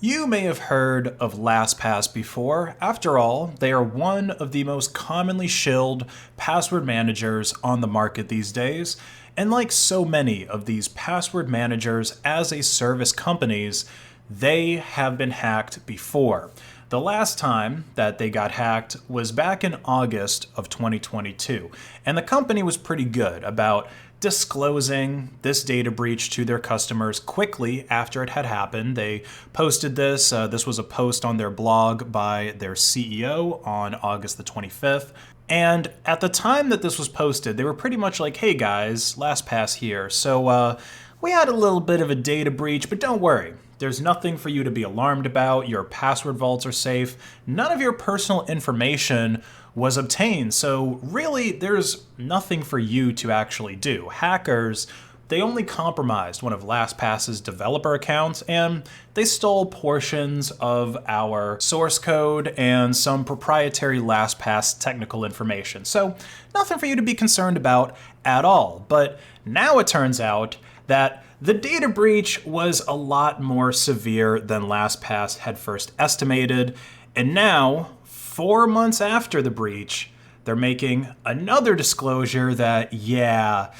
You may have heard of LastPass before. After all, they are one of the most commonly shilled password managers on the market these days. And like so many of these password managers as a service companies, they have been hacked before. The last time that they got hacked was back in August of 2022, and the company was pretty good about disclosing this data breach to their customers quickly after it had happened. They posted this. This was a post on their blog by their CEO on August the 25th. And at the time that this was posted, they were pretty much like, hey guys, LastPass here. So we had a little bit of a data breach, but don't worry. There's nothing for you to be alarmed about. Your password vaults are safe. None of your personal information was obtained. So really, there's nothing for you to actually do. Hackers, they only compromised one of LastPass's developer accounts, and they stole portions of our source code and some proprietary LastPass technical information. So nothing for you to be concerned about at all. But now it turns out that the data breach was a lot more severe than LastPass had first estimated, and now, 4 months after the breach, they're making another disclosure that, yeah,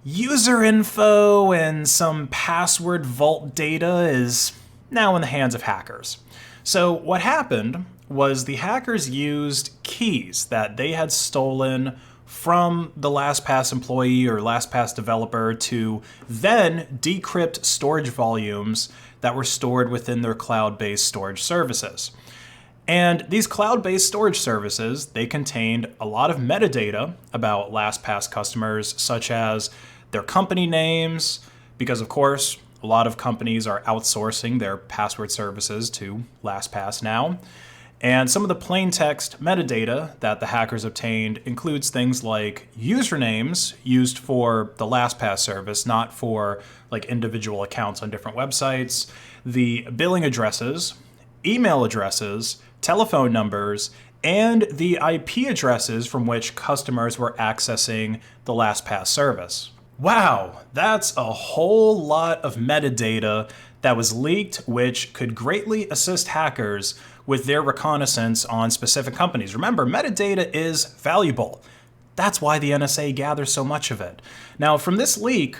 user info and some password vault data is now in the hands of hackers. So what happened was the hackers used keys that they had stolen from the LastPass employee or LastPass developer to then decrypt storage volumes that were stored within their cloud-based storage services. And these cloud-based storage services, they contained a lot of metadata about LastPass customers, such as their company names, because of course, a lot of companies are outsourcing their password services to LastPass now. And some of the plain text metadata that the hackers obtained includes things like usernames used for the LastPass service, not for like individual accounts on different websites, the billing addresses, email addresses, telephone numbers, and the IP addresses from which customers were accessing the LastPass service. Wow, that's a whole lot of metadata that was leaked, which could greatly assist hackers with their reconnaissance on specific companies. Remember, metadata is valuable. That's why the NSA gathers so much of it. Now, from this leak,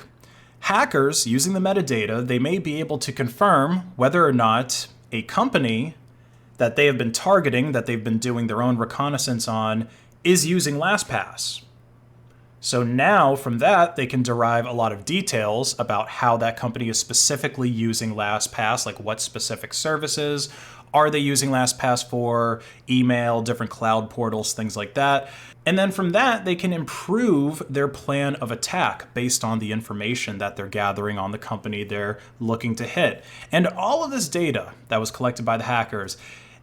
hackers using the metadata, they may be able to confirm whether or not a company that they have been targeting, that they've been doing their own reconnaissance on, is using LastPass. So now from that, they can derive a lot of details about how that company is specifically using LastPass, like what specific services are they using LastPass for, email, different cloud portals, things like that. And then from that, they can improve their plan of attack based on the information that they're gathering on the company they're looking to hit. And all of this data that was collected by the hackers,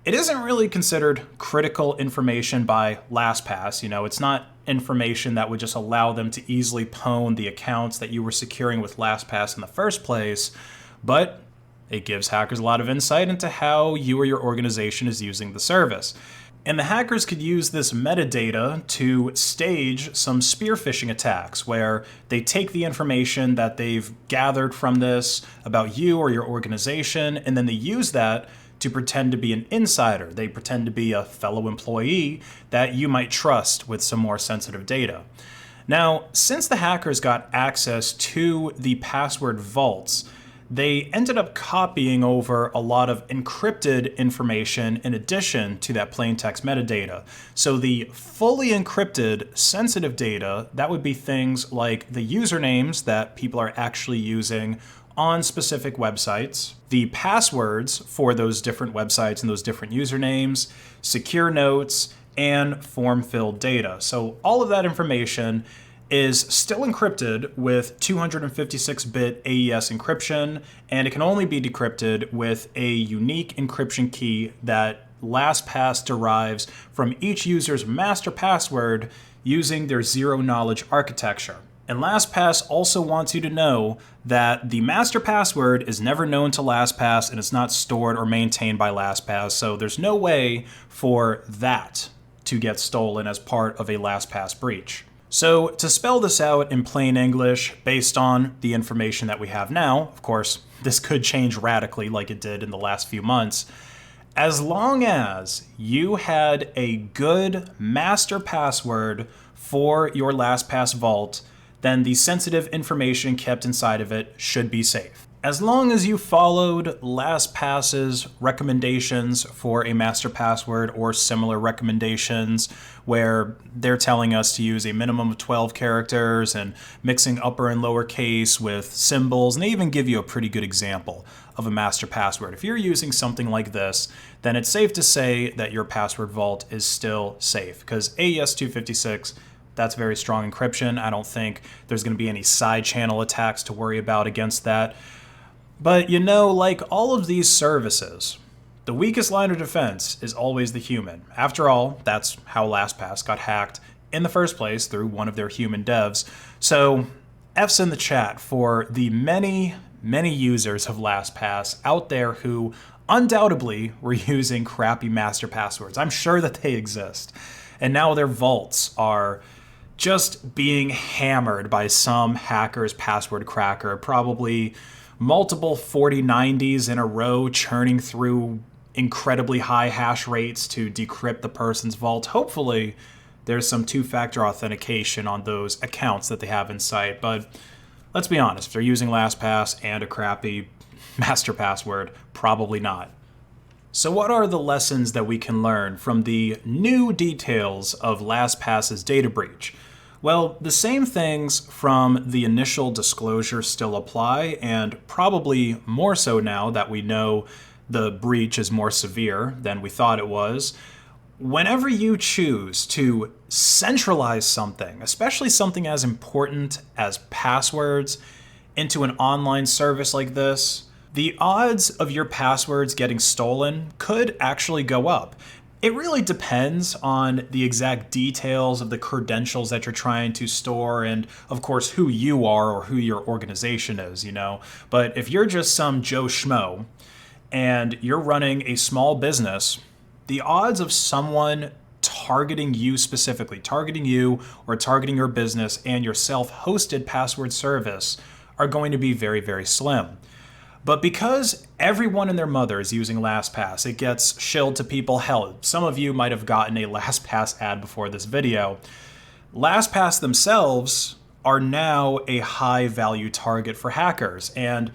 it isn't really considered critical information by LastPass. You know, it's not information that would just allow them to easily pwn the accounts that you were securing with LastPass in the first place, but it gives hackers a lot of insight into how you or your organization is using the service. And the hackers could use this metadata to stage some spear phishing attacks where they take the information that they've gathered from this about you or your organization, and then they use that to pretend to be an insider. They pretend to be a fellow employee that you might trust with some more sensitive data. Now, since the hackers got access to the password vaults, they ended up copying over a lot of encrypted information in addition to that plain text metadata. So the fully encrypted sensitive data, that would be things like the usernames that people are actually using on specific websites, the passwords for those different websites and those different usernames, secure notes, and form-filled data. So all of that information is still encrypted with 256-bit AES encryption, and it can only be decrypted with a unique encryption key that LastPass derives from each user's master password using their zero-knowledge architecture. And LastPass also wants you to know that the master password is never known to LastPass and it's not stored or maintained by LastPass, so there's no way for that to get stolen as part of a LastPass breach. So to spell this out in plain English, based on the information that we have now, of course, this could change radically like it did in the last few months. As long as you had a good master password for your LastPass vault, then the sensitive information kept inside of it should be safe. As long as you followed LastPass's recommendations for a master password or similar recommendations where they're telling us to use a minimum of 12 characters and mixing upper and lower case with symbols, and they even give you a pretty good example of a master password. If you're using something like this, then it's safe to say that your password vault is still safe, because AES-256, that's very strong encryption. I don't think there's going to be any side channel attacks to worry about against that. But you know, like all of these services, the weakest line of defense is always the human. After all, that's how LastPass got hacked in the first place, through one of their human devs. So F's in the chat for the many users of LastPass out there who undoubtedly were using crappy master passwords. I'm sure that they exist. And now their vaults are just being hammered by some hacker's password cracker, probably multiple 4090s in a row, churning through incredibly high hash rates to decrypt the person's vault. Hopefully, there's some two-factor authentication on those accounts that they have in sight. But let's be honest, if they're using LastPass and a crappy master password, probably not. So what are the lessons that we can learn from the new details of LastPass's data breach? Well, the same things from the initial disclosure still apply, and probably more so now that we know the breach is more severe than we thought it was. Whenever you choose to centralize something, especially something as important as passwords, into an online service like this, the odds of your passwords getting stolen could actually go up. It really depends on the exact details of the credentials that you're trying to store and, of course, who you are or who your organization is, you know. But if you're just some Joe Schmo and you're running a small business, the odds of someone targeting you specifically, targeting you or targeting your business and your self-hosted password service are going to be very, very slim. But because everyone and their mother is using LastPass, it gets shilled to people. Hell, some of you might have gotten a LastPass ad before this video. LastPass themselves are now a high-value target for hackers, and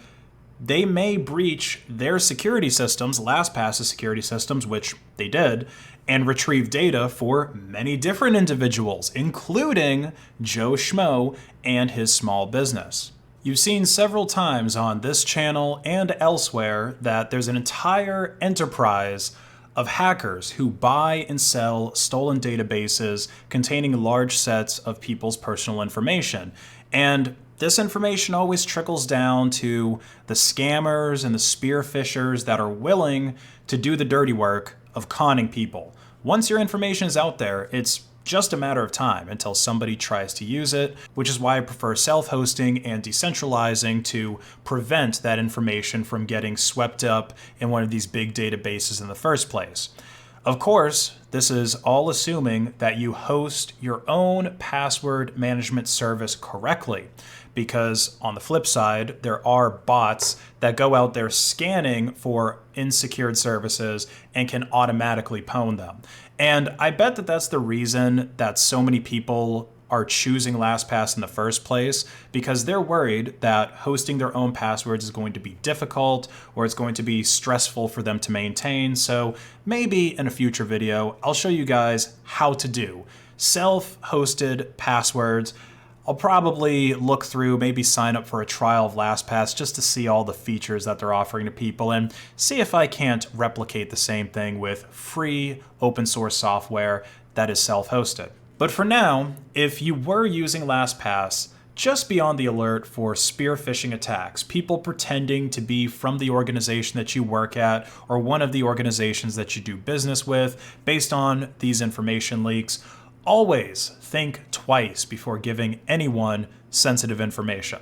they may breach their security systems, LastPass's security systems, which they did, and retrieve data for many different individuals, including Joe Schmo and his small business. You've seen several times on this channel and elsewhere that there's an entire enterprise of hackers who buy and sell stolen databases containing large sets of people's personal information. And this information always trickles down to the scammers and the spear fishers that are willing to do the dirty work of conning people. Once your information is out there, it's just a matter of time until somebody tries to use it, which is why I prefer self-hosting and decentralizing to prevent that information from getting swept up in one of these big databases in the first place. Of course, this is all assuming that you host your own password management service correctly, because on the flip side, there are bots that go out there scanning for unsecured services and can automatically pwn them. And I bet that that's the reason that so many people are choosing LastPass in the first place, because they're worried that hosting their own passwords is going to be difficult or it's going to be stressful for them to maintain. So maybe in a future video, I'll show you guys how to do self-hosted passwords. I'll probably look through, maybe sign up for a trial of LastPass just to see all the features that they're offering to people and see if I can't replicate the same thing with free open source software that is self-hosted. But for now, if you were using LastPass, just be on the alert for spear phishing attacks, people pretending to be from the organization that you work at or one of the organizations that you do business with based on these information leaks. Always think twice before giving anyone sensitive information.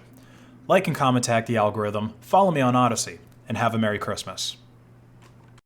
Like and comment, tag the algorithm, follow me on Odyssey, and have a Merry Christmas.